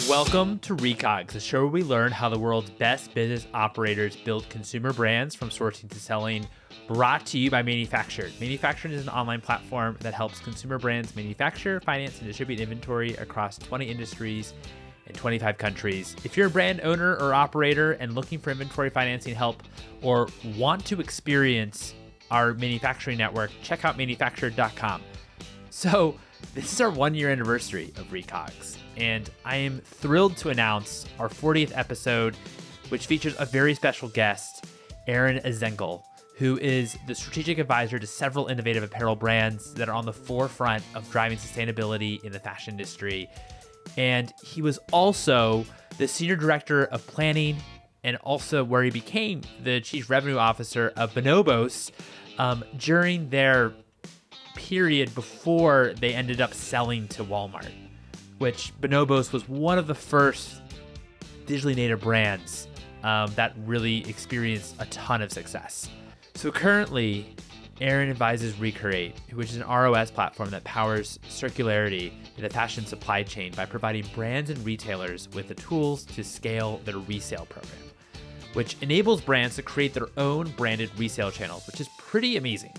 Welcome to Recogs, the show where we learn how the world's best business operators build consumer brands from sourcing to selling, brought to you by Manufactured. Manufactured is an online platform that helps consumer brands manufacture, finance, and distribute inventory across 20 industries in 25 countries. If you're a brand owner or operator and looking for inventory financing help or want to experience our manufacturing network, check out manufactured.com. So this is our 1-year anniversary of Recogs, and I am thrilled to announce our 40th episode, which features a very special guest, Erin Ersenkal, who is the strategic advisor to several innovative apparel brands that are on the forefront of driving sustainability in the fashion industry. And he was also the senior director of planning and also where he became the chief revenue officer of Bonobos during their period before they ended up selling to Walmart, which Bonobos was one of the first digitally native brands that really experienced a ton of success. So currently, Erin advises Recurate, which is an ROS platform that powers circularity in the fashion supply chain by providing brands and retailers with the tools to scale their resale program, which enables brands to create their own branded resale channels, which is pretty amazing.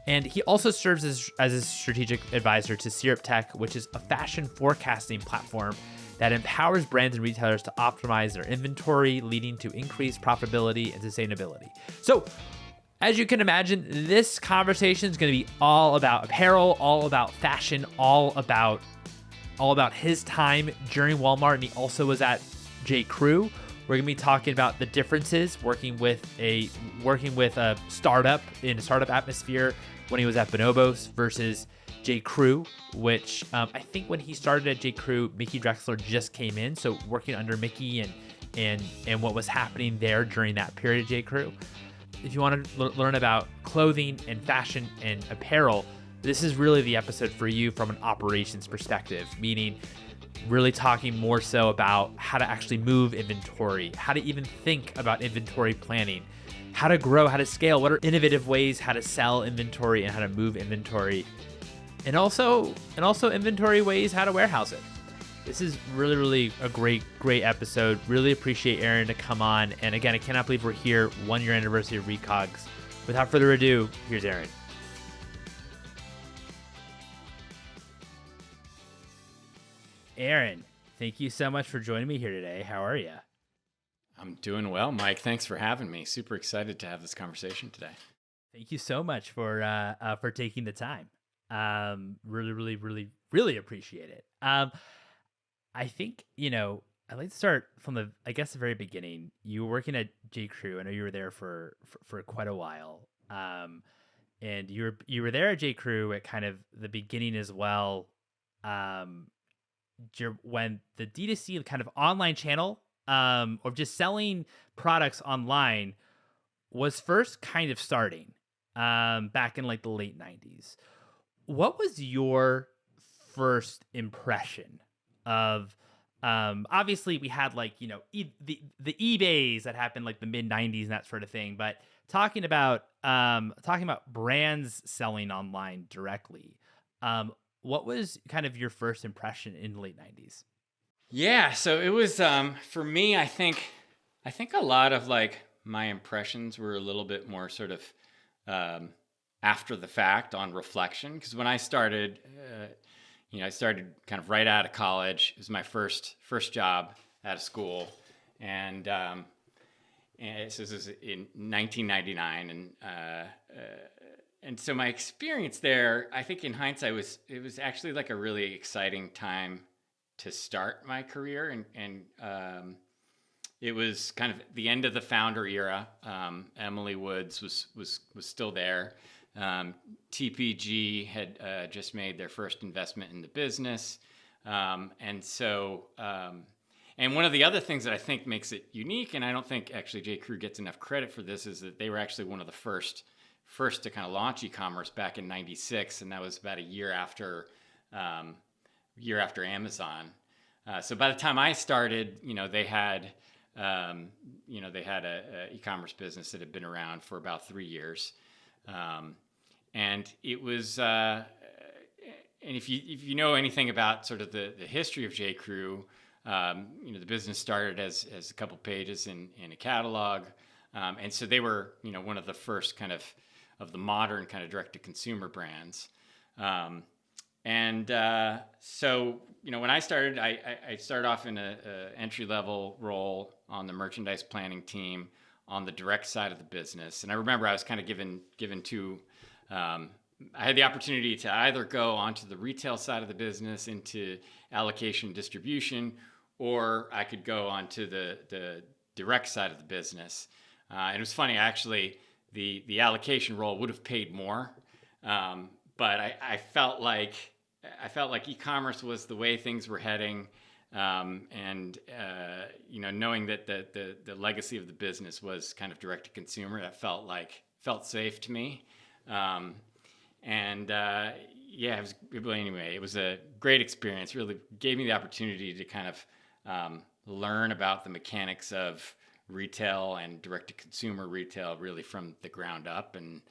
And he also serves as a strategic advisor to Syrup Tech, which is a fashion forecasting platform that empowers brands and retailers to optimize their inventory, leading to increased profitability and sustainability. So, as you can imagine, this conversation is going to be all about apparel, all about fashion, all about his time during Walmart, and he also was at J.Crew. We're going to be talking about the differences working with a startup in a startup atmosphere when he was at Bonobos versus J.Crew, which I think when he started at J.Crew, Mickey Drexler just came in, so working under Mickey and what was happening there during that period of J.Crew. If you want to learn about clothing and fashion and apparel, this is really the episode for you from an operations perspective, meaning really talking more so about how to actually move inventory, how to even think about inventory planning, how to grow, how to scale, what are innovative ways how to sell inventory and how to move inventory, and also inventory ways how to warehouse it. This is really a great episode. Really appreciate Erin to come on. And again, I cannot believe we're here, 1-year anniversary of Recogs. Without further ado, here's Erin. Erin, thank you so much for joining me here today. How are you? I'm doing well, Mike. Thanks for having me. Super excited to have this conversation today. Thank you so much for taking the time. Really appreciate it. I think, I'd like to start from the very beginning. You were working at J.Crew. I know you were there for quite a while. And you were there at J.Crew at kind of the beginning as well. When the D2C kind of online channel, or just selling products online was first kind of starting, back in like the late 90s. What was your first impression of, obviously we had like, the eBays that happened like the mid 90s and that sort of thing, but talking about brands selling online directly, what was kind of your first impression in the late 90s? Yeah, so it was, for me, I think a lot of like my impressions were a little bit more sort of after the fact on reflection. Because when I started, I started kind of right out of college. It was my first job out of school. And this was in 1999. And so my experience there, I think in hindsight, it was actually like a really exciting time to start my career, and it was kind of the end of the founder era. Emily Woods was still there. TPG had just made their first investment in the business, and so and one of the other things that I think makes it unique, and I don't think actually J.Crew gets enough credit for this, is that they were actually one of the first to kind of launch e-commerce back in '96, and that was about a year after Amazon. So by the time I started, they had a e-commerce business that had been around for about 3 years, and it was. And if you know anything about sort of the history of J.Crew, The business started as a couple pages in a catalog. And so they were, one of the first of the modern kind of direct to consumer brands. So, when I started, I started off in a entry level role on the merchandise planning team on the direct side of the business. And I remember I was kind of given to, I had the opportunity to either go onto the retail side of the business into allocation distribution, or I could go onto the direct side of the business. And it was funny, actually, the allocation role would have paid more. But I felt like e-commerce was the way things were heading. Knowing that the legacy of the business was kind of direct to consumer, that felt safe to me. It was a great experience. Really gave me the opportunity to kind of learn about the mechanics of retail and direct to consumer retail really from the ground up. And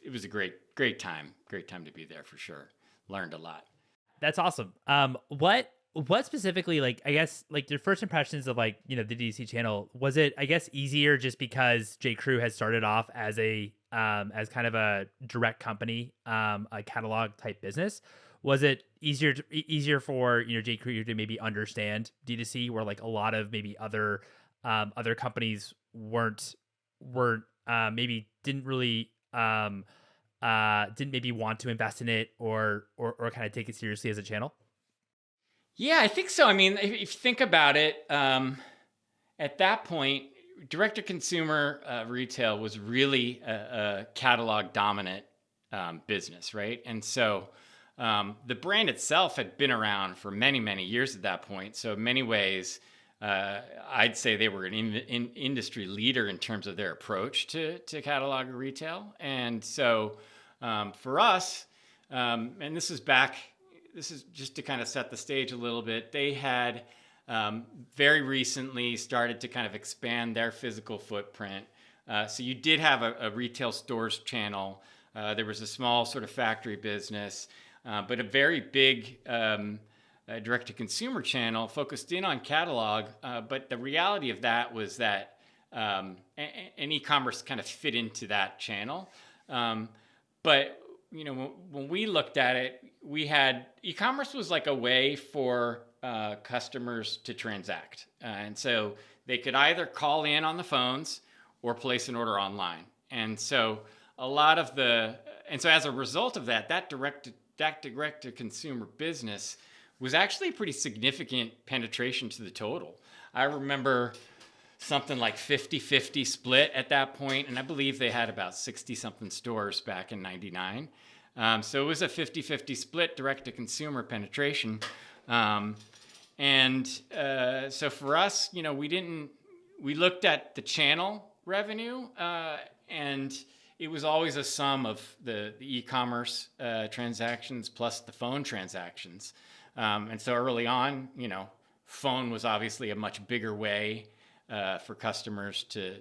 it was a great time to be there for sure. Learned a lot. That's awesome. What specifically, like, I guess, like, your first impressions of, like, the DTC channel, was it, I guess, easier just because J. Crew had started off as as kind of a direct company, a catalog type business? Was it easier for, J. Crew to maybe understand DTC, where, like, a lot of maybe other companies weren't maybe didn't really, didn't maybe want to invest in it or kind of take it seriously as a channel? Yeah, I think so. I mean, if you think about it, at that point, direct-to-consumer retail was really a catalog-dominant business, right? And so the brand itself had been around for many, many years at that point. So in many ways, I'd say they were an industry leader in terms of their approach to catalog retail. And so for us, and this is just to kind of set the stage a little bit, they had very recently started to kind of expand their physical footprint. So you did have a retail stores channel. There was a small sort of factory business, but a very big direct-to-consumer channel focused in on catalog. But the reality of that was that and e-commerce kind of fit into that channel. But when we looked at it, we had e-commerce was like a way for customers to transact. And so they could either call in on the phones or place an order online. And so as a result of that direct to consumer business was actually a pretty significant penetration to the total. I remember something like 50-50 split at that point, and I believe they had about 60-something stores back in 99. So it was a 50-50 split direct-to-consumer penetration. So for us, we looked at the channel revenue, and it was always a sum of the e-commerce transactions plus the phone transactions. And so early on, phone was obviously a much bigger way for customers to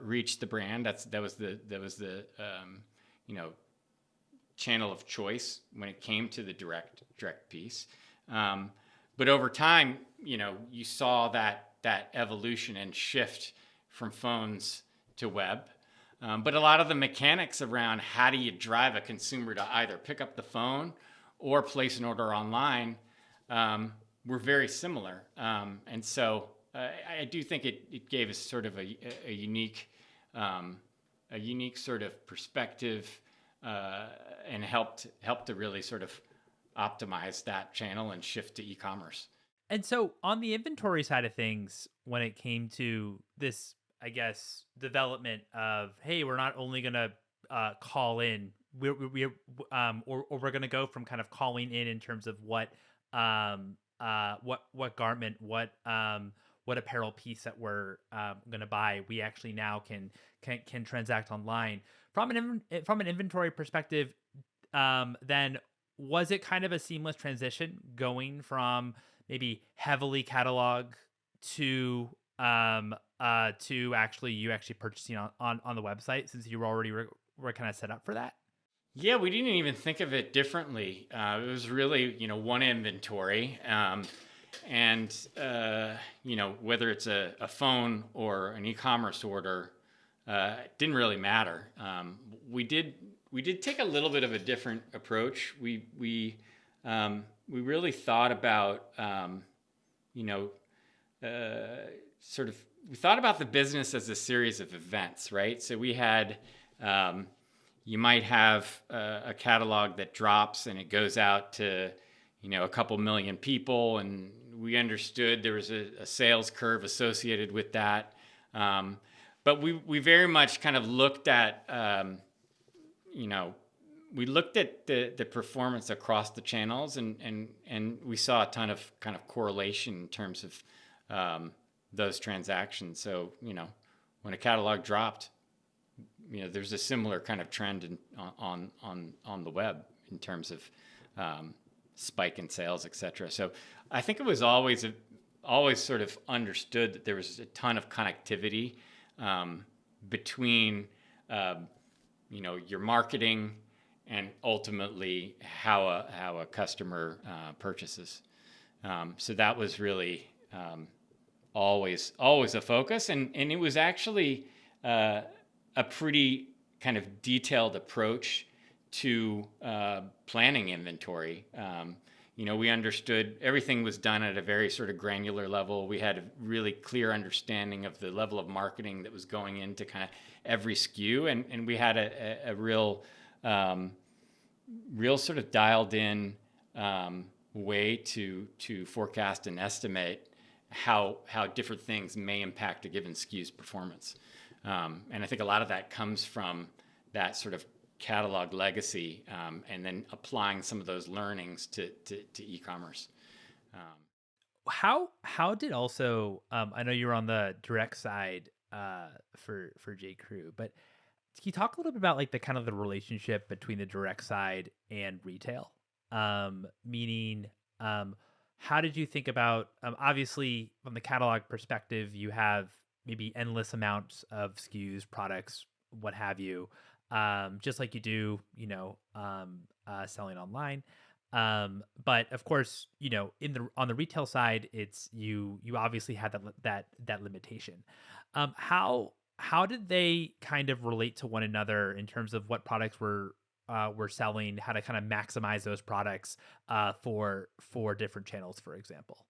reach the brand. That was the channel of choice when it came to the direct piece. But over time, you saw that evolution and shift from phones to web. But a lot of the mechanics around how do you drive a consumer to either pick up the phone or place an order online were very similar. And so I do think it gave us sort of a unique sort of perspective and helped to really sort of optimize that channel and shift to e-commerce. And so on the inventory side of things, when it came to this, I guess, development of, hey, we're not only going to call in, or we're going to go from kind of calling in terms of what garment, what apparel piece that we're going to buy, we actually now can transact online from an inventory perspective. Then was it kind of a seamless transition going from maybe heavily catalog to actually purchasing on the website, since you were already were kind of set up for that? Yeah, we didn't even think of it differently. It was really, one inventory. And, whether it's a phone or an e-commerce order, it didn't really matter. We did take a little bit of a different approach. We really thought about, sort of, we thought about the business as a series of events, right? So we had, you might have a catalog that drops and it goes out to, a couple million people, and we understood there was a sales curve associated with that. But we very much kind of looked at, we looked at the performance across the channels, and we saw a ton of kind of correlation in terms of those transactions. So, when a catalog dropped, there's a similar kind of trend on the web in terms of spike in sales, et cetera. So I think it was always sort of understood that there was a ton of connectivity between your marketing and ultimately how a customer purchases. So that was really always a focus, and it was actually a pretty kind of detailed approach to planning inventory. We understood everything was done at a very sort of granular level. We had a really clear understanding of the level of marketing that was going into kind of every SKU, and we had a real sort of dialed in way to forecast and estimate how different things may impact a given SKU's performance. And I think a lot of that comes from that sort of catalog legacy, and then applying some of those learnings to e-commerce. How did also I know you were on the direct side for J. Crew, but can you talk a little bit about like the kind of the relationship between the direct side and retail? Meaning, how did you think about obviously from the catalog perspective, you have maybe endless amounts of SKUs, products, what have you, just like you do, selling online. But of course, on the retail side, it's you obviously had that limitation. How did they kind of relate to one another in terms of what products were selling, how to kind of maximize those products for different channels, for example?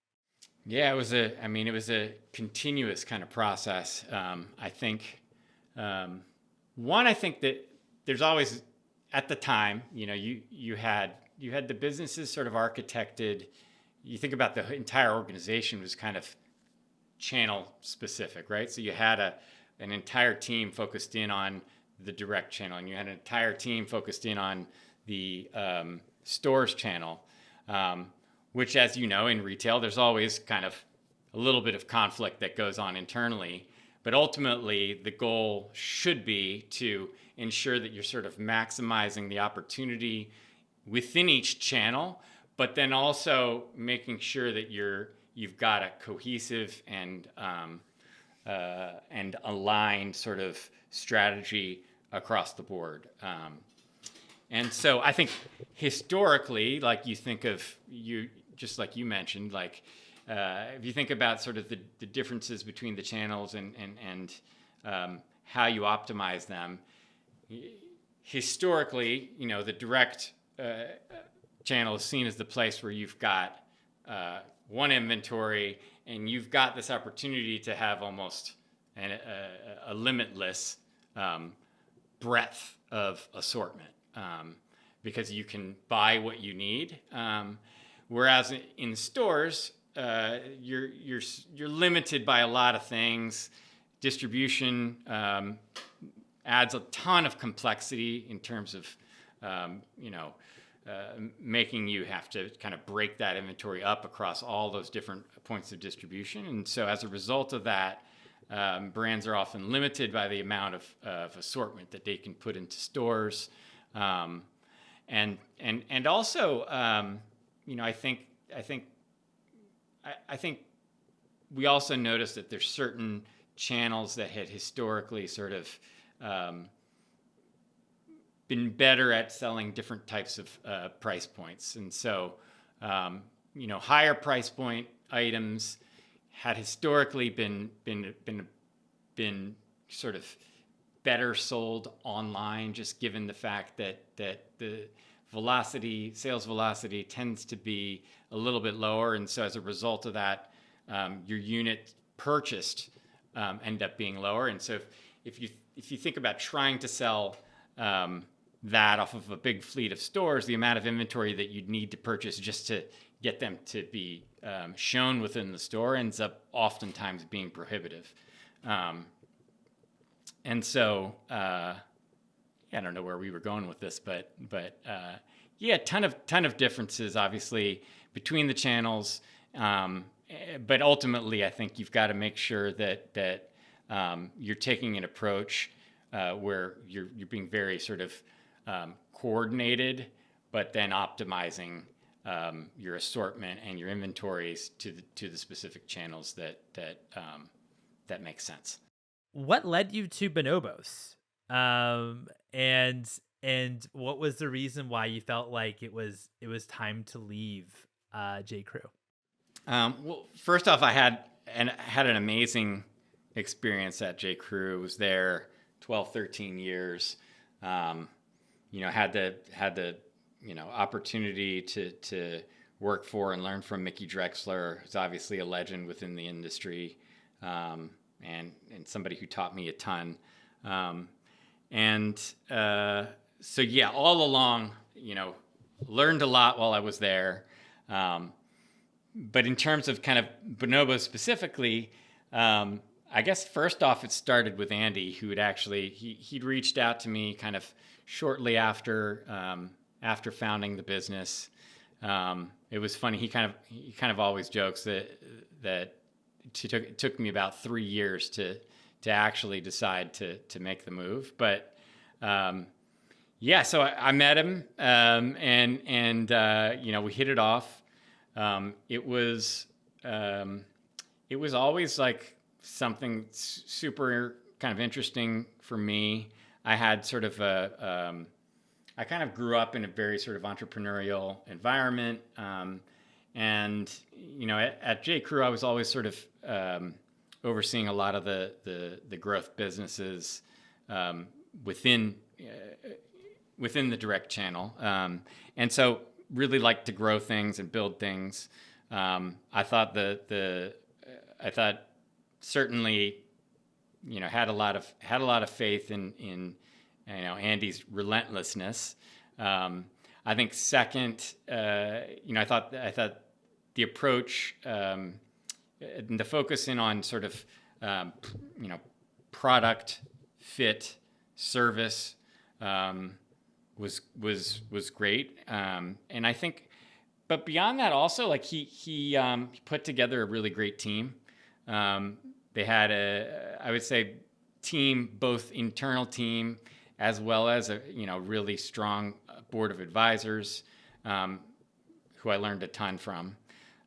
Yeah, it was a continuous kind of process. I think, I think that there's always, at the time, you had the businesses sort of architected. You think about the entire organization was kind of channel specific, right? So you had an entire team focused in on the direct channel, and you had an entire team focused in on the stores channel, which, as you know, in retail, there's always kind of a little bit of conflict that goes on internally. But ultimately, the goal should be to ensure that you're sort of maximizing the opportunity within each channel, but then also making sure that you've got a cohesive and aligned sort of strategy across the board. And so I think historically, like you think of just like you mentioned, like if you think about sort of the differences between the channels and how you optimize them, historically, the direct channel is seen as the place where you've got one inventory and you've got this opportunity to have almost a limitless breadth of assortment, because you can buy what you need. Whereas in stores, you're limited by a lot of things. Distribution adds a ton of complexity in terms of making you have to kind of break that inventory up across all those different points of distribution. And so as a result of that, brands are often limited by the amount of assortment that they can put into stores. And also, I think we also noticed that there's certain channels that had historically sort of been better at selling different types of price points. And so, higher price point items had historically been sort of better sold online, just given the fact that the sales velocity tends to be a little bit lower. And so as a result of that, your unit purchased end up being lower. And so if you think about trying to sell that off of a big fleet of stores, the amount of inventory that you'd need to purchase just to get them to be shown within the store ends up oftentimes being prohibitive. And so, I don't know where we were going with this, but ton of differences, obviously, between the channels. But ultimately, I think you've got to make sure that you're taking an approach where you're being very sort of coordinated, but then optimizing your assortment and your inventories to the specific channels that make sense. What led you to Bonobos? And what was the reason why you felt like it was time to leave J. Crew? Well, first off, I had an amazing experience at J. Crew. Was there 12, 13 years. Had the opportunity to work for and learn from Mickey Drexler, who's obviously a legend within the industry. And somebody who taught me a ton. All along, learned a lot while I was there. But in terms of kind of Bonobos specifically, I guess first off, it started with Andy, who had actually, he'd reached out to me kind of shortly after founding the business. It was funny. He kind of always jokes that it took me about 3 years to actually decide to make the move. But so I met him, and we hit it off. It was always like something super kind of interesting for me. I had sort of I kind of grew up in a very sort of entrepreneurial environment. At J. Crew, I was always sort of overseeing a lot of the growth businesses within the direct channel, and so really liked to grow things and build things. I thought certainly had a lot of faith in Andy's relentlessness. I think second, I thought the approach, and the focus in on sort of, product, fit, service, was great. And I think, but beyond that also, like he put together a really great team. They had I would say team, both internal team, as well as a really strong board of advisors, who I learned a ton from.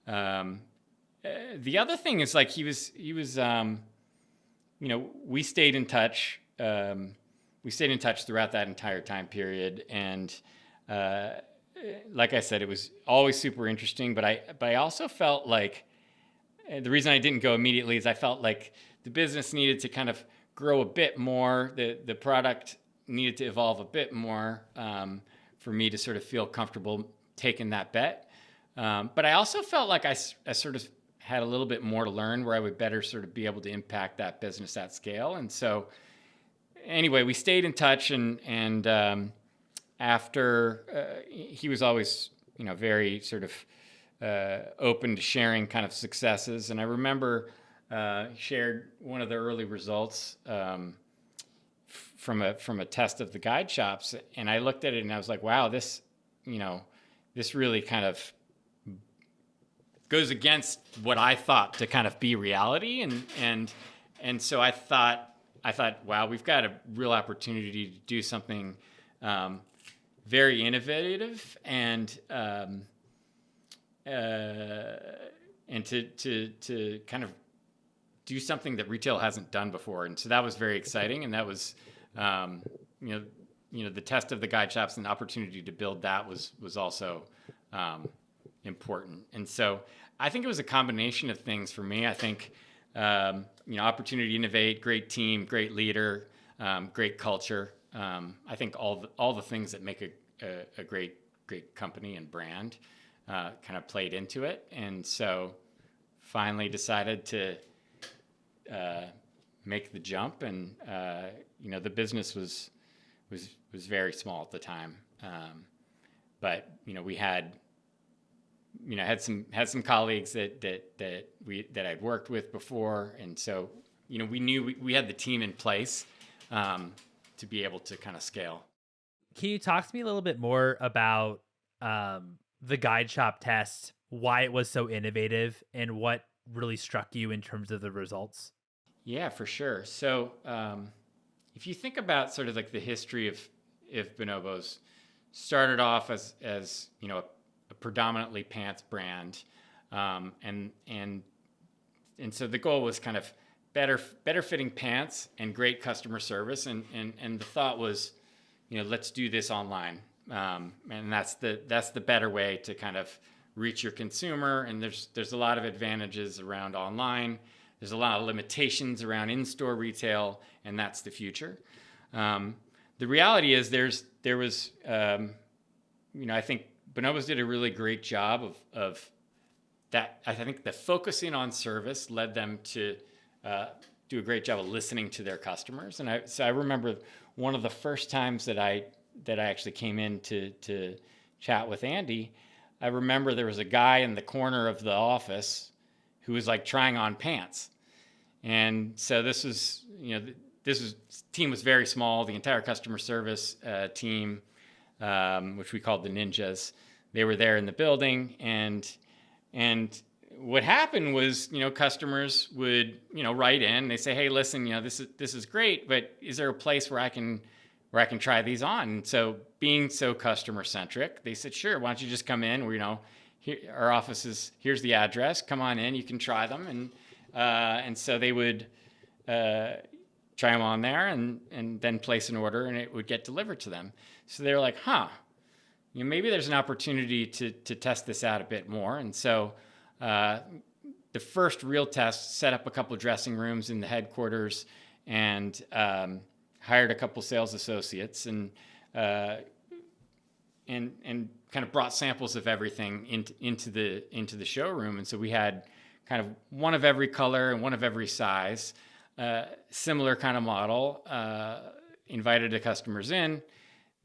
The other thing is like he was we stayed in touch. We stayed in touch throughout that entire time period, and like I said, it was always super interesting. But I also felt like the reason I didn't go immediately is I felt like the business needed to kind of grow a bit more. The product needed to evolve a bit more for me to sort of feel comfortable taking that bet. But I also felt like I sort of had a little bit more to learn where I would better sort of be able to impact that business at scale. And so anyway, we stayed in touch, and after he was always, very sort of open to sharing kind of successes. And I remember he shared one of the early results from a test of the guide shops, and I looked at it and I was like, wow, this really kind of goes against what I thought to kind of be reality. And so I thought, wow, we've got a real opportunity to do something very innovative and to kind of do something that retail hasn't done before. And so that was very exciting. And that was, the test of the guide shops and the opportunity to build that was also important. And so I think it was a combination of things for me. I think, opportunity to innovate, great team, great leader, great culture. I think all the things that make a great company and brand kind of played into it. And so finally decided to make the jump. And, the business was very small at the time. But, we had some colleagues that I'd worked with before. And so, we knew we had the team in place to be able to kind of scale. Can you talk to me a little bit more about the guide shop test, why it was so innovative, and what really struck you in terms of the results? Yeah, for sure. So if you think about sort of like the history of Bonobos, started off as a predominantly pants brand, and so the goal was kind of better fitting pants and great customer service, and the thought was, let's do this online, and that's the better way to kind of reach your consumer. And there's a lot of advantages around online. There's a lot of limitations around in-store retail, and that's the future. The reality is there was I think Bonobos did a really great job of that. I think the focusing on service led them to do a great job of listening to their customers. And I remember one of the first times that I actually came in to chat with Andy. I remember there was a guy in the corner of the office who was like trying on pants. And so team was very small. The entire customer service team, which we called the Ninjas, they were there in the building. And what happened was, customers would, write in. They say, "Hey, listen, this is great, but is there a place where I can try these on?" And so, being so customer centric, they said, "Sure. Why don't you just come in? Here, our office is. Here's the address. Come on in. You can try them." And so they would try them on there, and then place an order, and it would get delivered to them. So they're like, maybe there's an opportunity to test this out a bit more. And so the first real test, set up a couple of dressing rooms in the headquarters, and hired a couple sales associates, and kind of brought samples of everything into the showroom. And so we had kind of one of every color and one of every size, similar kind of model. Invited the customers in.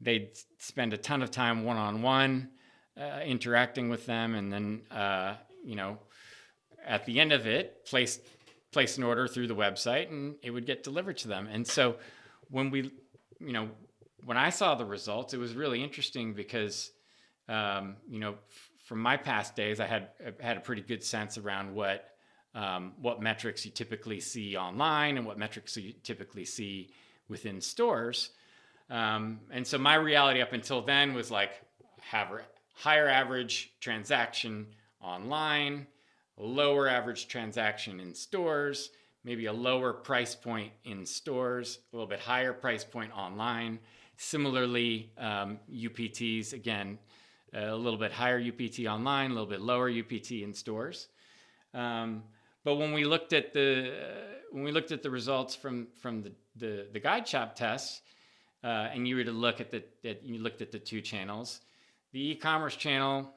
They'd spend a ton of time one-on-one interacting with them, and then at the end of it, place an order through the website, and it would get delivered to them. And so when I saw the results, it was really interesting because from my past days, I had a pretty good sense around what metrics you typically see online and what metrics you typically see within stores. And so my reality up until then was like, have a higher average transaction online, lower average transaction in stores, maybe a lower price point in stores, a little bit higher price point online. Similarly, UPTs, again, a little bit higher UPT online, a little bit lower UPT in stores. But when we looked at the results from the guide shop tests, and you were to look at you looked at the two channels, the e-commerce channel,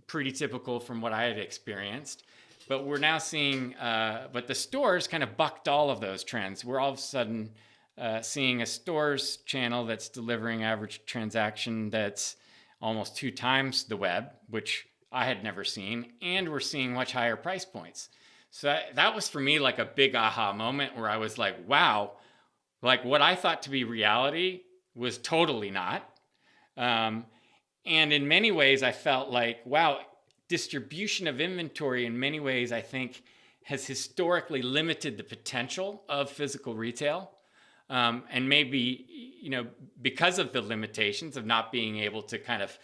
pretty typical from what I had experienced, but we're now seeing, but the stores kind of bucked all of those trends. We're all of a sudden seeing a stores channel that's delivering average transaction that's almost 2 times the web, which I had never seen, and we're seeing much higher price points. So that was for me like a big aha moment where I was like, wow, like what I thought to be reality was totally not. And in many ways, I felt like, wow, distribution of inventory in many ways, I think, has historically limited the potential of physical retail. And maybe, because of the limitations of not being able to kind of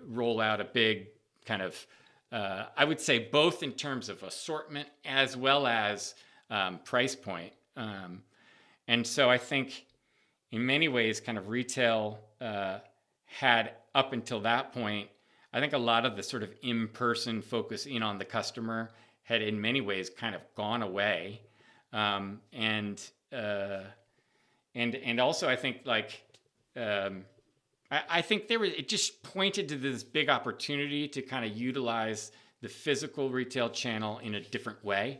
roll out a big kind of, I would say both in terms of assortment as well as price point. And so I think in many ways, kind of retail had up until that point, I think a lot of the sort of in-person focus in on the customer had in many ways kind of gone away. And also I think like, I think it just pointed to this big opportunity to kind of utilize the physical retail channel in a different way,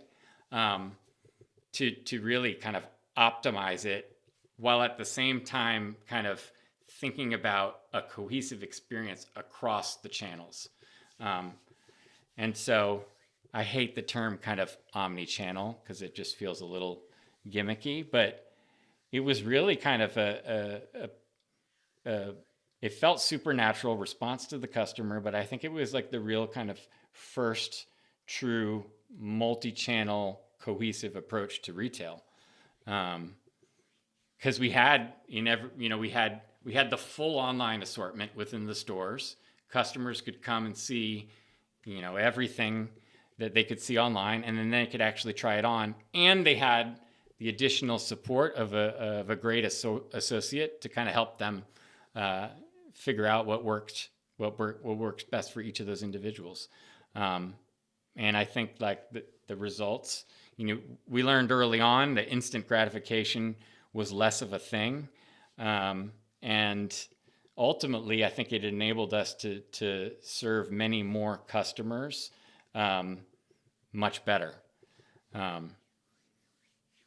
to really kind of optimize it, while at the same time kind of thinking about a cohesive experience across the channels. And so I hate the term kind of omni-channel because it just feels a little gimmicky, but it was really kind of it felt supernatural response to the customer, but I think it was like the real kind of first true multi-channel cohesive approach to retail. Because we had we had the full online assortment within the stores. Customers could come and see, everything that they could see online, and then they could actually try it on. And they had the additional support of a great associate to kind of help them figure out what works best for each of those individuals. And I think like the results, we learned early on that instant gratification was less of a thing. And ultimately, I think it enabled us to serve many more customers much better.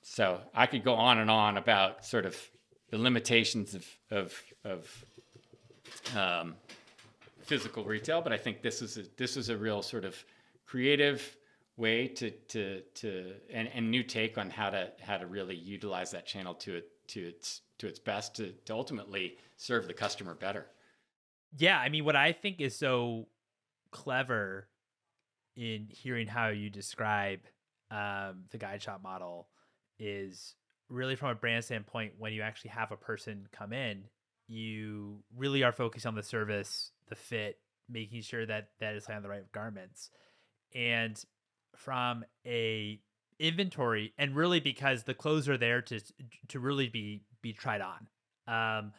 So I could go on and on about sort of the limitations of physical retail, but I think this is a real sort of creative way and new take on how to really utilize that channel to its best to ultimately serve the customer better. Yeah, I mean, what I think is so clever in hearing how you describe the guide shop model is really from a brand standpoint, when you actually have a person come in, you really are focused on the service, the fit, making sure that is on the right garments. And from a inventory, and really because the clothes are there to really be tried on.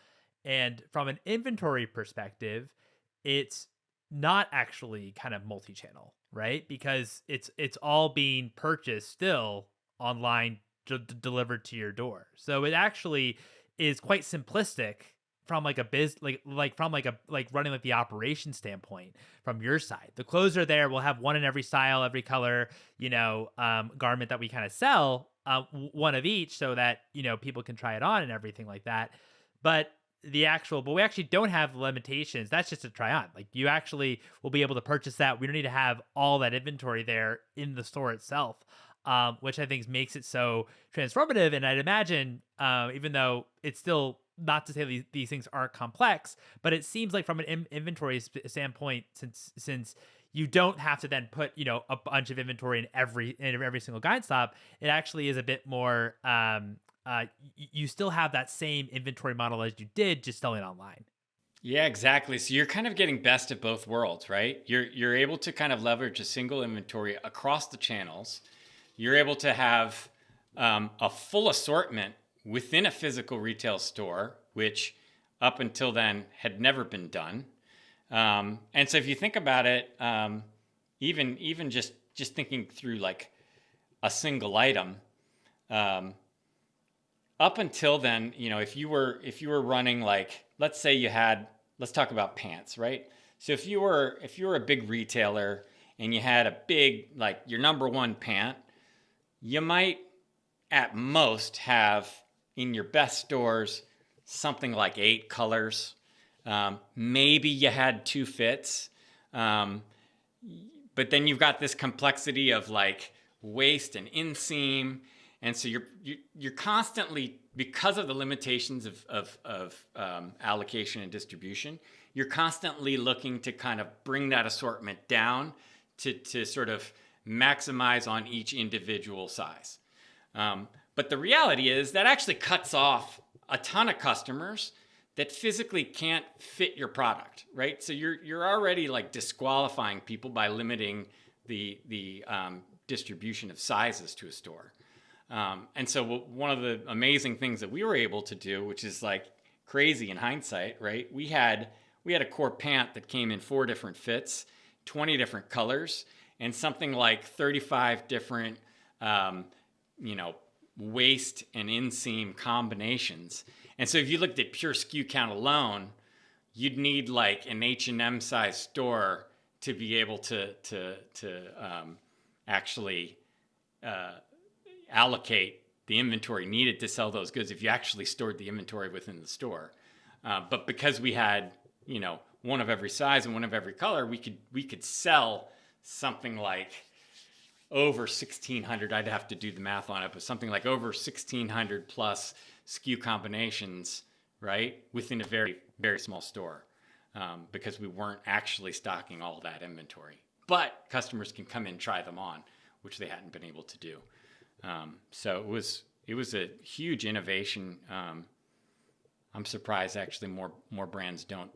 And from an inventory perspective, it's not actually kind of multi-channel, right? Because it's all being purchased still online, delivered to your door. So it actually is quite simplistic from like a from running like the operation standpoint from your side. The clothes are there. We'll have one in every style, every color, garment that we kind of sell, one of each, so that people can try it on and everything like that. But we actually don't have limitations. That's just a try on. Like, you actually will be able to purchase that. We don't need to have all that inventory there in the store itself, which I think makes it so transformative. And I'd imagine, even though it's still not to say these things aren't complex, but it seems like from an inventory standpoint, since you don't have to then put a bunch of inventory in every single guide stop, it actually is a bit more. You still have that same inventory model as you did, just selling online. Yeah, exactly. So you're kind of getting best of both worlds, right? You're able to kind of leverage a single inventory across the channels. You're able to have a full assortment within a physical retail store, which up until then had never been done. And so if you think about it, even just thinking through like a single item, up until then, if you were running, like, let's talk about pants, right? So if you were a big retailer and you had a big, like, your number one pant, you might at most have in your best stores something like 8 colors. Maybe you had 2 fits. But then you've got this complexity of like waist and inseam. And so you're constantly, because of the limitations of allocation and distribution, you're constantly looking to kind of bring that assortment down to sort of maximize on each individual size. But the reality is that actually cuts off a ton of customers that physically can't fit your product, right? So you're already like disqualifying people by limiting the distribution of sizes to a store. And so one of the amazing things that we were able to do, which is like crazy in hindsight, right? We had a core pant that came in 4 different fits, 20 different colors, and something like 35 different, waist and inseam combinations. And so if you looked at pure SKU count alone, you'd need like an H&M size store to be able to actually allocate the inventory needed to sell those goods if you actually stored the inventory within the store. But because we had, one of every size and one of every color, we could sell something like over 1,600. I'd have to do the math on it, but something like over 1,600 plus SKU combinations, right, within a very, very small store, because we weren't actually stocking all that inventory. But customers can come in and try them on, which they hadn't been able to do. So it was a huge innovation. I'm surprised actually more brands don't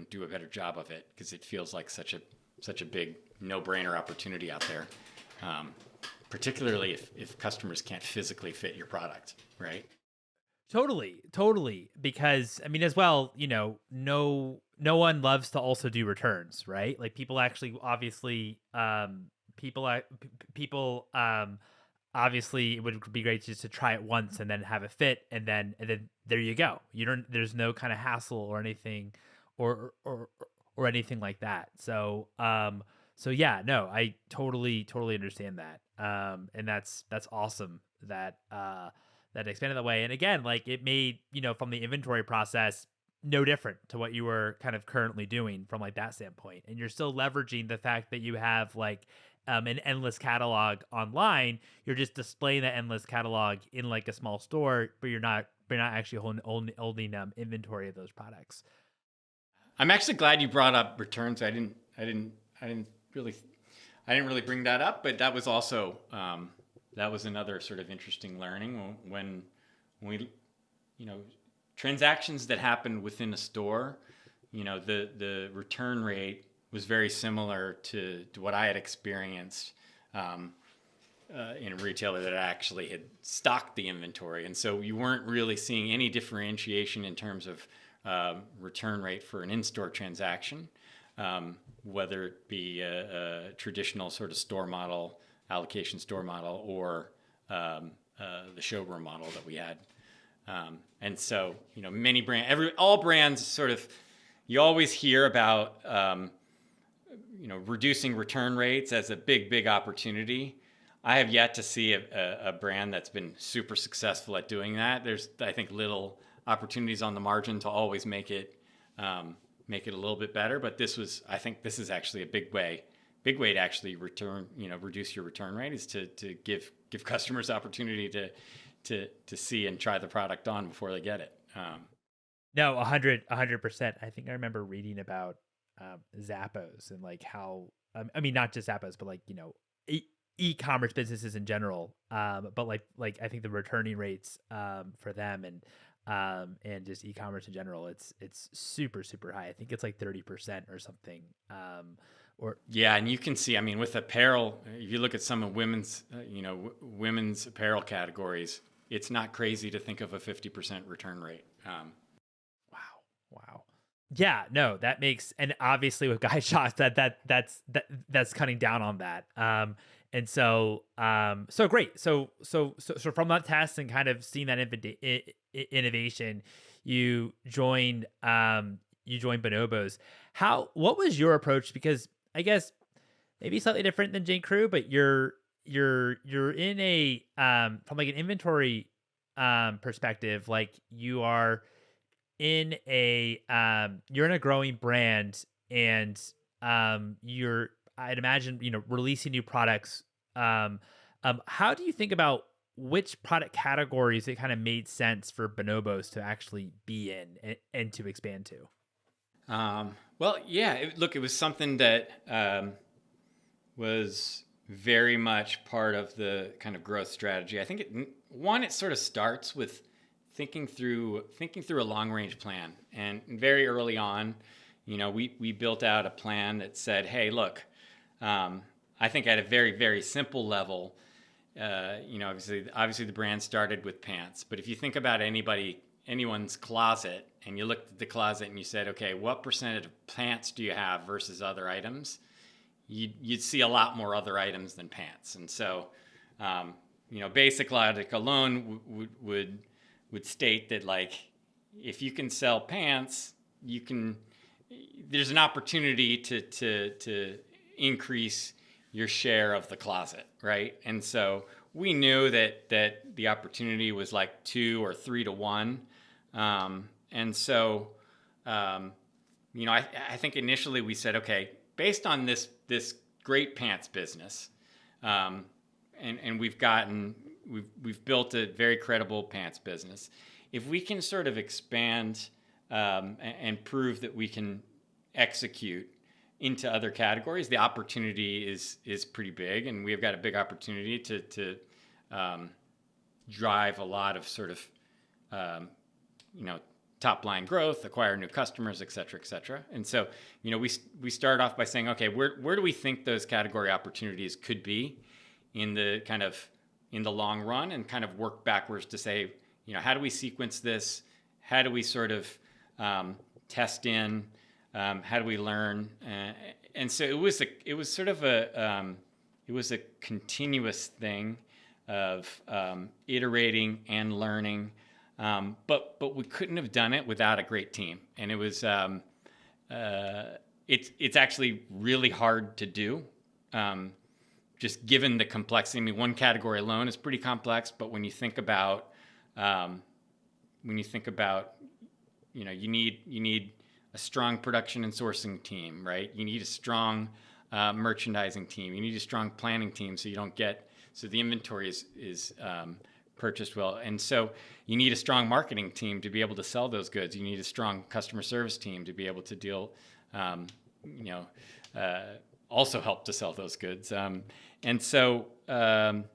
do a better job of it, because it feels like such a big no-brainer opportunity out there. Particularly if customers can't physically fit your product, right? Totally. Because I mean, as well, no one loves to also do returns, right? Like people actually, obviously, people, obviously, it would be great just to try it once and then have it fit, and then there you go. There's no kind of hassle or anything, or anything like that. So yeah, no, I totally understand that. And that's awesome that that expanded that way. And again, like it made, from the inventory process no different to what you were kind of currently doing from like that standpoint. And you're still leveraging the fact that you have like an endless catalog online. You're just displaying that endless catalog in like a small store, but you're not actually holding inventory of those products. I'm actually glad you brought up returns. I didn't really bring that up, but that was also that was another sort of interesting learning when we, transactions that happened within a store, the return rate was very similar to what I had experienced in a retailer that actually had stocked the inventory, and so you weren't really seeing any differentiation in terms of return rate for an in-store transaction. Whether it be a traditional sort of store model, allocation store model, or the showroom model that we had. And so, many all brands sort of, you always hear about, reducing return rates as a big opportunity. I have yet to see a brand that's been super successful at doing that. There's, I think, little opportunities on the margin to always make it a little bit better, but I think this is actually a big way to actually reduce your return rate, is to give customers opportunity to see and try the product on before they get it. No, 100%. I think I remember reading about Zappos and like how, I mean, not just Zappos, but like, e-commerce businesses in general. But like I think the returning rates for them and just e-commerce in general, it's super high. I think it's like 30% or something. Yeah, and you can see, I mean, with apparel, if you look at some of women's apparel categories, it's not crazy to think of a 50% return rate. Wow. Yeah, no, that makes, and obviously with guy shots, that's cutting down on that. And so great. So from that test and kind of seeing that innovation, you joined Bonobos. What was your approach? Because I guess maybe slightly different than J. Crew, but you're in a from like an inventory perspective, like you're in a growing brand, and I'd imagine, releasing new products. How do you think about which product categories it kind of made sense for Bonobos to actually be in and to expand to? Well, yeah, it was something that was very much part of the kind of growth strategy. I think it sort of starts with thinking through a long range plan. And very early on, we built out a plan that said, hey, look, I think at a very, very simple level, obviously the brand started with pants, but if you think about anyone's closet, and you looked at the closet and you said, okay, what percentage of pants do you have versus other items? You'd see a lot more other items than pants. And so, basic logic alone would state that, like, if you can sell pants, there's an opportunity to increase your share of the closet, right? And so we knew that the opportunity was like 2 or 3 to 1. And so, I think initially we said, okay, based on this great pants business, and we've built a very credible pants business. If we can sort of expand and prove that we can execute into other categories, the opportunity is pretty big, and we've got a big opportunity to drive a lot of sort of top line growth, acquire new customers, et cetera, et cetera. And so, we start off by saying, okay, where do we think those category opportunities could be in the long run, and kind of work backwards to say, how do we sequence this? How do we sort of test in? How do we learn? And so it was a continuous thing of iterating and learning. But we couldn't have done it without a great team. And it was it's actually really hard to do. Just given the complexity. I mean, one category alone is pretty complex, but when you think about you need a strong production and sourcing team, right? You need a strong merchandising team. You need a strong planning team so the inventory is purchased well. And so you need a strong marketing team to be able to sell those goods. You need a strong customer service team to be able to deal, also help to sell those goods. And so, it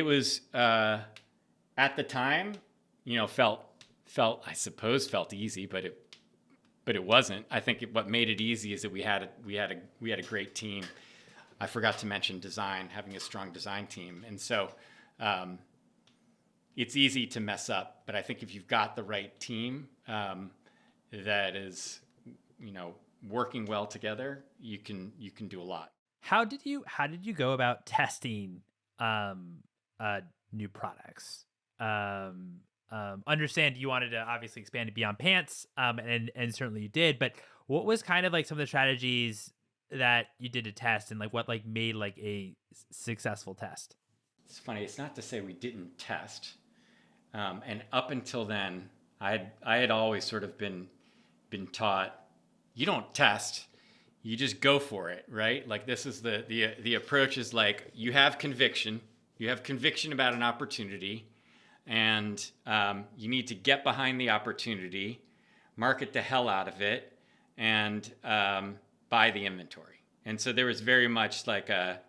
was, at the time, felt easy, but it wasn't. I think what made it easy is that we had a great team. I forgot to mention design, having a strong design team. And so, it's easy to mess up, but I think if you've got the right team, that is, working well together, you can do a lot. How did you go about testing new products? Understand you wanted to obviously expand it beyond pants, and certainly you did. But what was kind of like some of the strategies that you did to test, and like what like made like a successful test? It's funny. It's not to say we didn't test, and up until then, I had always sort of been taught, you don't test, you just go for it, right? Like this is the approach is like you have conviction about an opportunity, and you need to get behind the opportunity, market the hell out of it, and buy the inventory. And so there was very much like a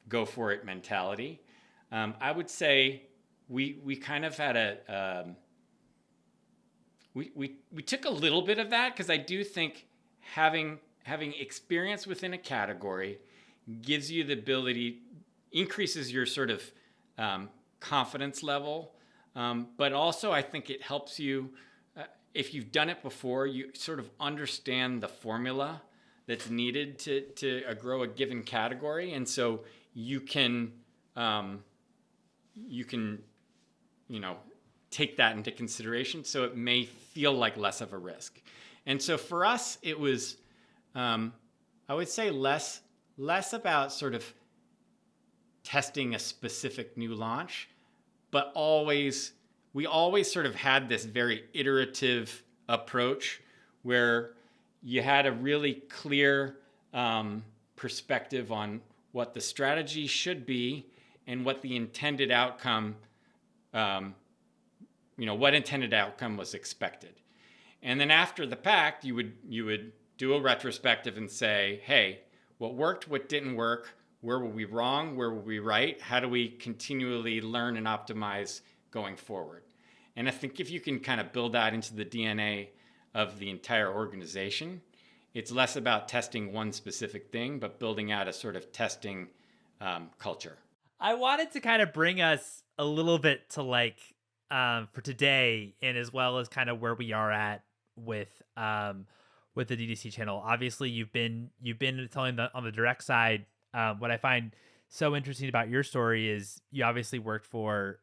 go for it mentality. I would say we kind of had a we took a little bit of that, because I do think having experience within a category gives you the ability, increases your sort of confidence level, but also I think it helps you, if you've done it before, you sort of understand the formula that's needed to grow a given category, and so you can take that into consideration, so it may feel like less of a risk. And so for us, it was, I would say less about sort of testing a specific new launch, but we always sort of had this very iterative approach where you had a really clear perspective on what the strategy should be and what the intended outcome, what intended outcome was expected. And then after the fact, you would do a retrospective and say, hey, what worked, what didn't work, where were we wrong, where were we right, how do we continually learn and optimize going forward? And I think if you can kind of build that into the DNA of the entire organization, it's less about testing one specific thing, but building out a sort of testing culture. I wanted to kind of bring us a little bit to like for today, and as well as kind of where we are at with the DTC channel. Obviously, you've been telling on the direct side. What I find so interesting about your story is you obviously worked for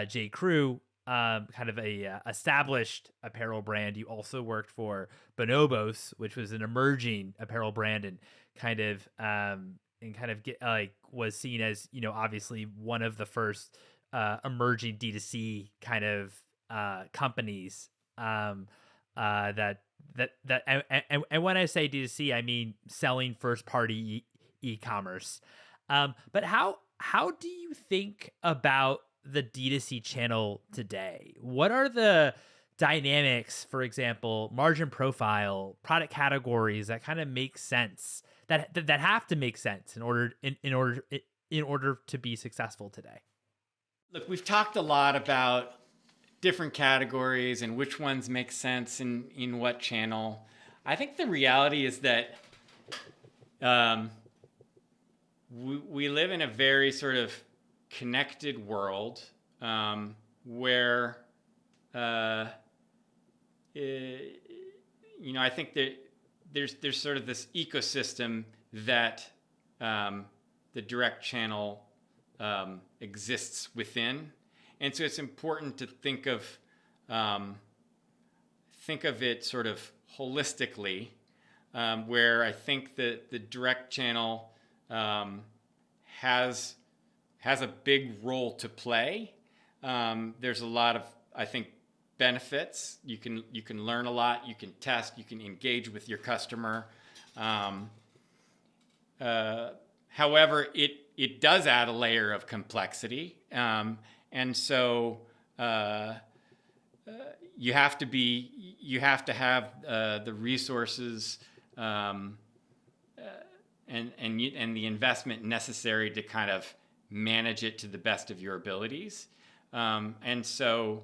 J. Crew, kind of a established apparel brand. You also worked for Bonobos, which was an emerging apparel brand, and kind of get like was seen as, obviously one of the first emerging D2C kind of companies, and when I say D2C, I mean selling first party e-commerce. But how do you think about the D2C channel today? What are the dynamics, for example, margin profile, product categories that kind of make sense, that have to make sense in order to be successful today? Look, we've talked a lot about different categories and which ones make sense in what channel. I think the reality is that we live in a very sort of connected world, where I think that there's sort of this ecosystem that the direct channel exists within, and so it's important to think of it sort of holistically, where I think that the direct channel has a big role to play. There's a lot of, I think, benefits. You can learn a lot. You can test. You can engage with your customer. However, it does add a layer of complexity, and so you have to have the resources and the investment necessary to kind of manage it to the best of your abilities. And so,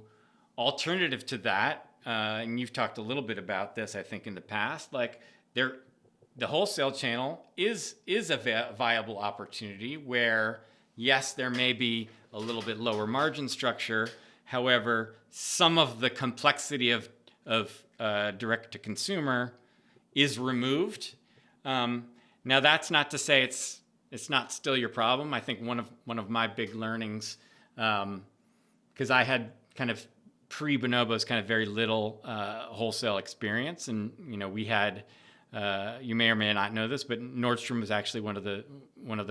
alternative to that, and you've talked a little bit about this, I think, in the past, like the wholesale channel is a viable opportunity where, yes, there may be a little bit lower margin structure. However, some of the complexity of direct to consumer is removed. Now, that's not to say it's not still your problem. I think one of my big learnings, because I had kind of pre-Bonobos kind of very little wholesale experience, and we had. You may or may not know this, but Nordstrom was actually one of the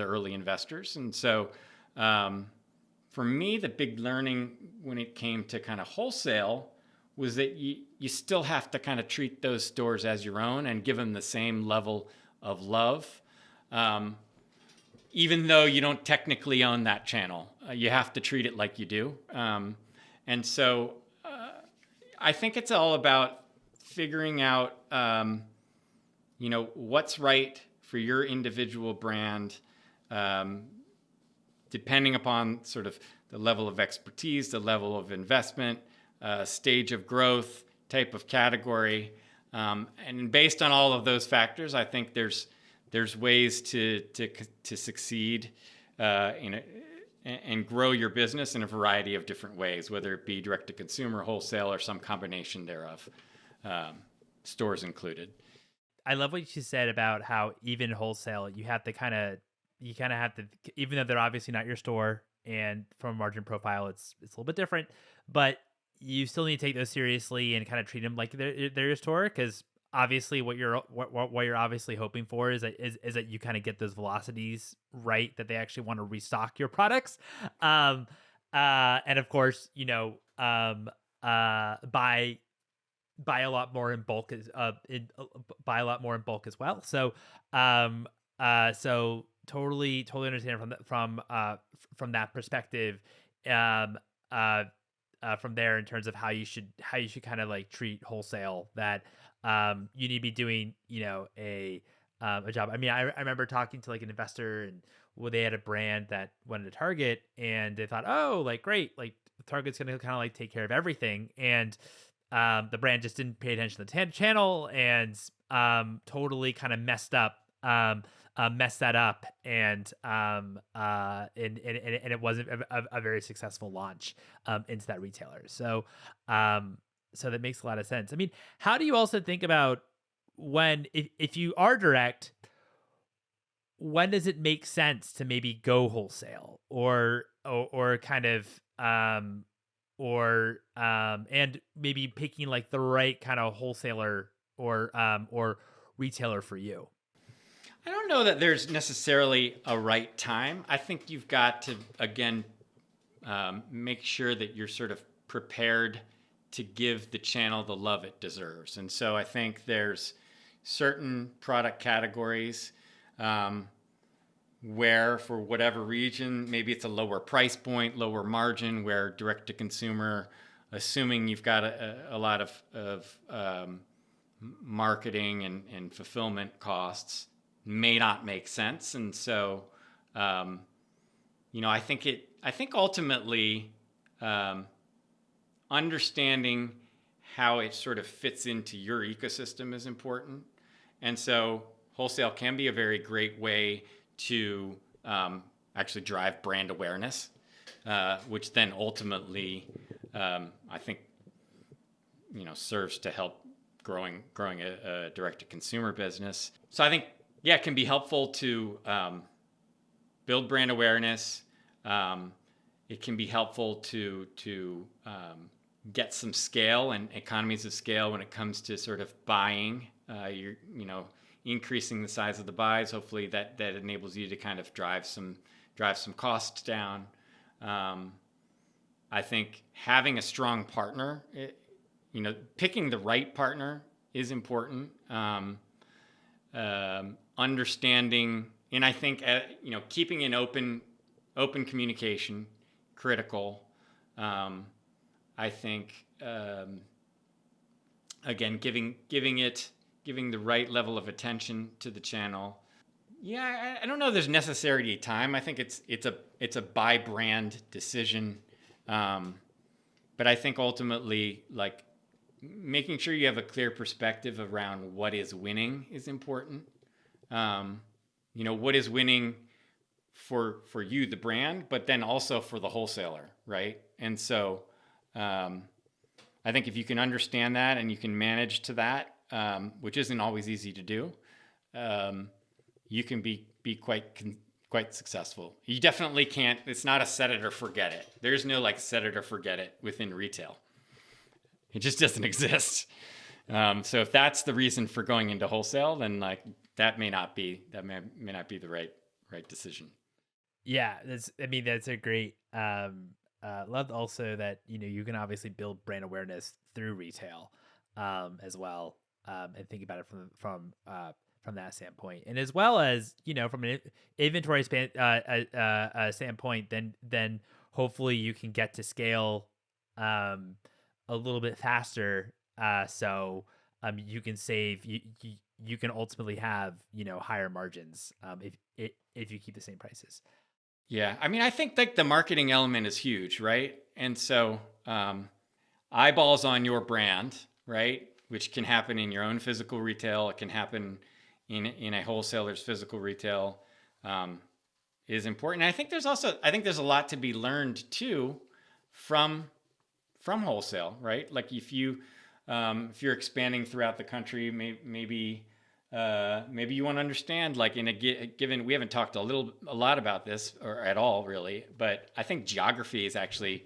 early investors, and so for me, the big learning when it came to kind of wholesale was that you still have to kind of treat those stores as your own and give them the same level of love, even though you don't technically own that channel. You have to treat it like you do, and so I think it's all about figuring out. What's right for your individual brand, depending upon sort of the level of expertise, the level of investment, stage of growth, type of category. And based on all of those factors, I think there's ways to succeed and grow your business in a variety of different ways, whether it be direct to consumer, wholesale, or some combination thereof, stores included. I love what you said about how even wholesale, you kind of have to, even though they're obviously not your store, and from a margin profile, it's a little bit different, but you still need to take those seriously and kind of treat them like they're your store, because obviously what you're obviously hoping for is that you kind of get those velocities right, that they actually want to restock your products, and of course, buy a lot more in bulk as well. So so totally understand from that perspective, from there, in terms of how you should kind of like treat wholesale, that you need to be doing a job. I mean, I remember talking to like an investor, and they had a brand that wanted to target, and they thought, oh, like great, like Target's gonna kind of like take care of everything, and the brand just didn't pay attention to the channel, and totally kind of messed up mess that up, and it wasn't a very successful launch into that retailer. So that makes a lot of sense. I mean, how do you also think about when if you are direct, when does it make sense to maybe go wholesale or kind of and maybe picking like the right kind of wholesaler or retailer for you? I don't know that there's necessarily a right time. I think you've got to, again, make sure that you're sort of prepared to give the channel the love it deserves. And so I think there's certain product categories where, for whatever reason, maybe it's a lower price point, lower margin, where direct to consumer, assuming you've got a lot of marketing and fulfillment costs, may not make sense. And so, I think ultimately, understanding how it sort of fits into your ecosystem is important. And so wholesale can be a very great way to actually drive brand awareness, which then ultimately, I think, serves to help growing a direct-to-consumer business. So I think, yeah, it can be helpful to build brand awareness. It can be helpful to get some scale and economies of scale when it comes to sort of buying. Increasing the size of the buys. Hopefully that enables you to kind of drive some costs down. I think having a strong partner, picking the right partner is important. Understanding, and I think keeping an open communication critical. I think again, giving the right level of attention to the channel. Yeah, I don't know if there's necessarily a time. I think it's a by brand decision. But I think ultimately, like, making sure you have a clear perspective around what is winning is important. What is winning for you, the brand, but then also for the wholesaler, right? And so I think if you can understand that and you can manage to that, which isn't always easy to do, you can be quite successful. You definitely can't. It's not a set it or forget it. There's no like set it or forget it within retail. It just doesn't exist. So if that's the reason for going into wholesale, then like that may not be the right decision. Yeah, that's a great. Loved also that you can obviously build brand awareness through retail as well, and think about it from that standpoint, and as well as from an inventory standpoint, then hopefully you can get to scale a little bit faster, so you can save you can ultimately have higher margins if you keep the same prices. Yeah, I mean, I think like the marketing element is huge, right? And so eyeballs on your brand, right, which can happen in your own physical retail. It can happen in a wholesaler's physical retail, is important. And I think there's a lot to be learned too from wholesale, right? Like if you're expanding throughout the country, maybe you want to understand, like in a given, we haven't talked a lot about this or at all really, but I think geography is actually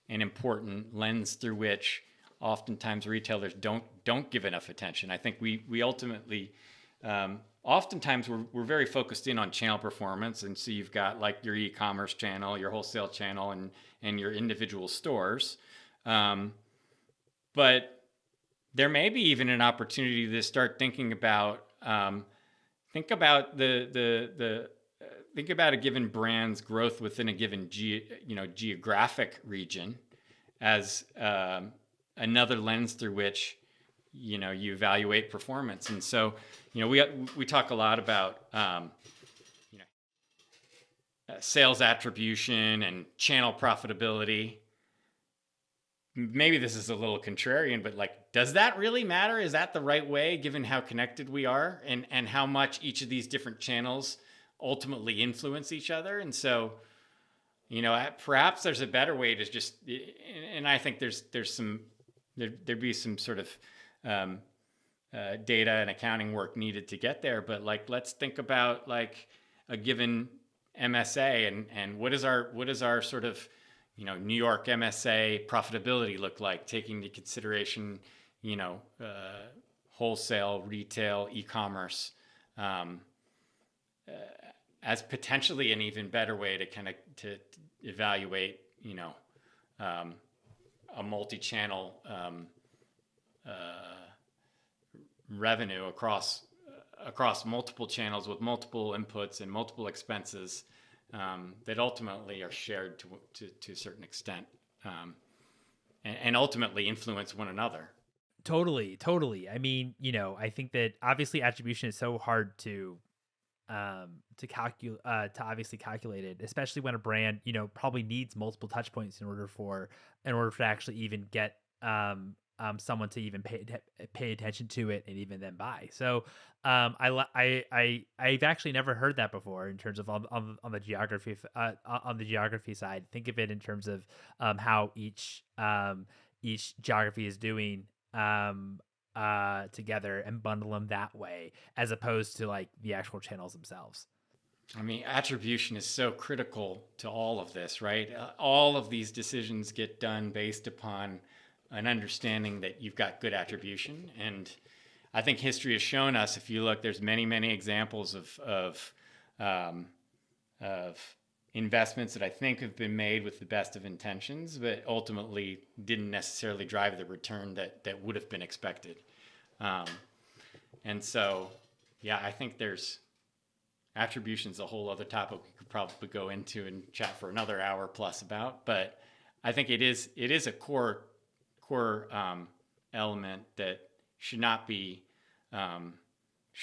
an important lens through which oftentimes retailers don't give enough attention. I think we ultimately, oftentimes we're very focused in on channel performance. And so you've got like your e-commerce channel, your wholesale channel, and your individual stores. But there may be even an opportunity to start thinking about think about a given brand's growth within a given geographic region as another lens through which you evaluate performance. And so we talk a lot about sales attribution and channel profitability. Maybe this is a little contrarian, but like does that really matter? Is that the right way, given how connected we are and how much each of these different channels ultimately influence each other? And so, perhaps there's a better way to just, and I think there'd be some sort of data and accounting work needed to get there. But like, let's think about like a given MSA and what is our sort of, New York MSA profitability look like, taking into consideration, wholesale, retail, e-commerce, as potentially an even better way to kind of to evaluate, a multi-channel revenue across multiple channels with multiple inputs and multiple expenses that ultimately are shared to a certain extent, and ultimately influence one another. Totally. I mean, I think that obviously attribution is so hard to obviously calculate it, especially when a brand, probably needs multiple touch points in order to actually even get someone to even pay attention to it and even then buy. So I've actually never heard that before in terms of on the geography side. Think of it in terms of how each geography is doing together and bundle them that way, as opposed to like the actual channels themselves. I mean, attribution is so critical to all of this, right? All of these decisions get done based upon an understanding that you've got good attribution. And I think history has shown us, if you look, there's many, many examples of investments that I think have been made with the best of intentions, but ultimately didn't necessarily drive the return that would have been expected. And so, yeah, I think attribution is a whole other topic we could probably go into and chat for another hour plus about, but I think it is a core element that should not be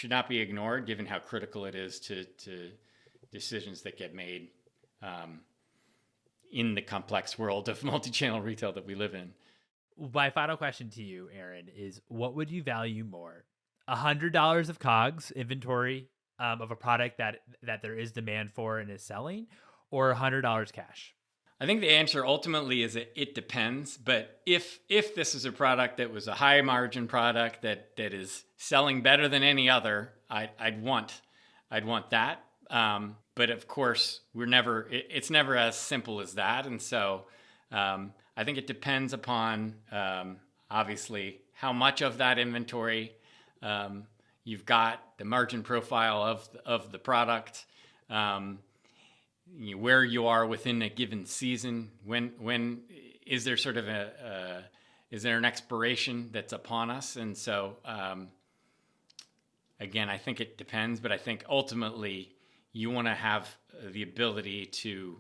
ignored, given how critical it is to decisions that get made in the complex world of multi-channel retail that we live in. My final question to you, Erin, is what would you value more? $100 of COGS inventory of a product that there is demand for and is selling, or $100 cash? I think the answer ultimately is it depends. But if this is a product that was a high margin product that is selling better than any other, I'd want that. But of course, it's never as simple as that. And so I think it depends upon obviously how much of that inventory you've got, the margin profile of the product, where you are within a given season. When is there sort of is there an expiration that's upon us? And so again, I think it depends, but I think ultimately you want to have the ability to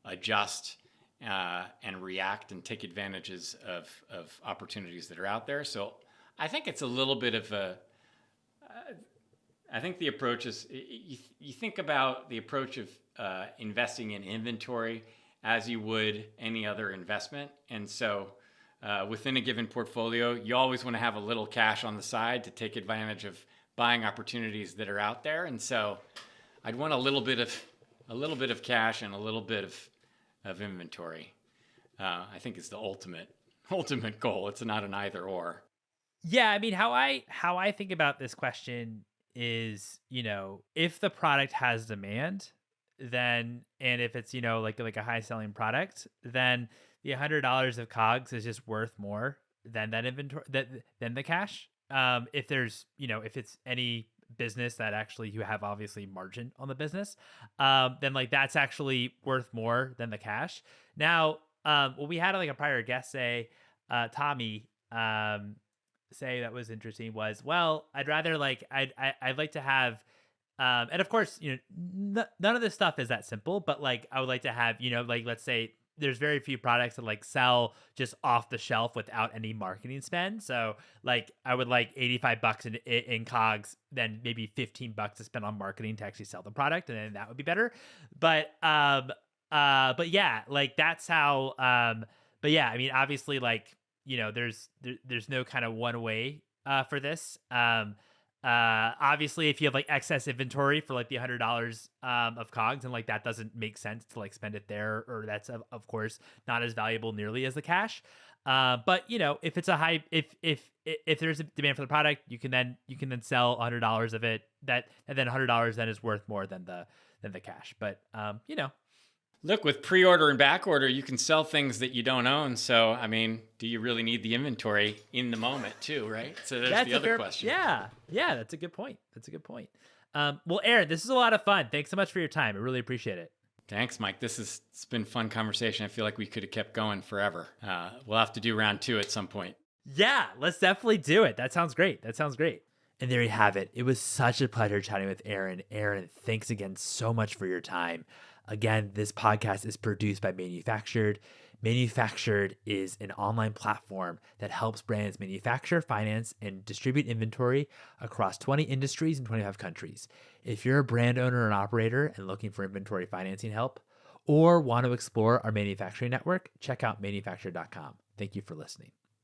adjust and react and take advantages of opportunities that are out there. So I think it's a little bit of I think the approach is, you think about the approach of investing in inventory as you would any other investment. And so within a given portfolio, you always want to have a little cash on the side to take advantage of buying opportunities that are out there. And so I'd want a little bit of cash and a little bit of inventory. I think is the ultimate goal. It's not an either or. Yeah, I mean, how I think about this question is, if the product has demand, then, and if it's, like a high selling product, then the $100 of COGS is just worth more than that inventory, than the cash. If there's, if it's any business that actually you have obviously margin on the business, then like that's actually worth more than the cash. Now, what we had like a prior guest say, Tommy, say that was interesting was, well, I'd rather like, I'd like to have, and of course, none of this stuff is that simple, but like, I would like to have, like, let's say there's very few products that like sell just off the shelf without any marketing spend. So like, I would like $85 in COGS, then maybe $15 to spend on marketing to actually sell the product. And then that would be better. But yeah, like that's how, but yeah, I mean, obviously like, there's no kind of one way for this. Obviously, if you have like excess inventory for like the $100 of COGS, and like that doesn't make sense to like spend it there, or that's of course not as valuable nearly as the cash. But if it's a high, if there's a demand for the product, you can then sell $100 of it. And then $100 then is worth more than the cash. But Look, with pre-order and back order, you can sell things that you don't own. So, I mean, do you really need the inventory in the moment too, right? So that's the other question. Yeah, that's a good point. Well, Erin, this is a lot of fun. Thanks so much for your time. I really appreciate it. Thanks, Mike. It's been a fun conversation. I feel like we could have kept going forever. We'll have to do round 2 at some point. Yeah, let's definitely do it. That sounds great. And there you have it. It was such a pleasure chatting with Erin. Erin, thanks again so much for your time. Again, this podcast is produced by Manufactured. Manufactured is an online platform that helps brands manufacture, finance, and distribute inventory across 20 industries in 25 countries. If you're a brand owner and operator and looking for inventory financing help, or want to explore our manufacturing network, check out manufactured.com. Thank you for listening.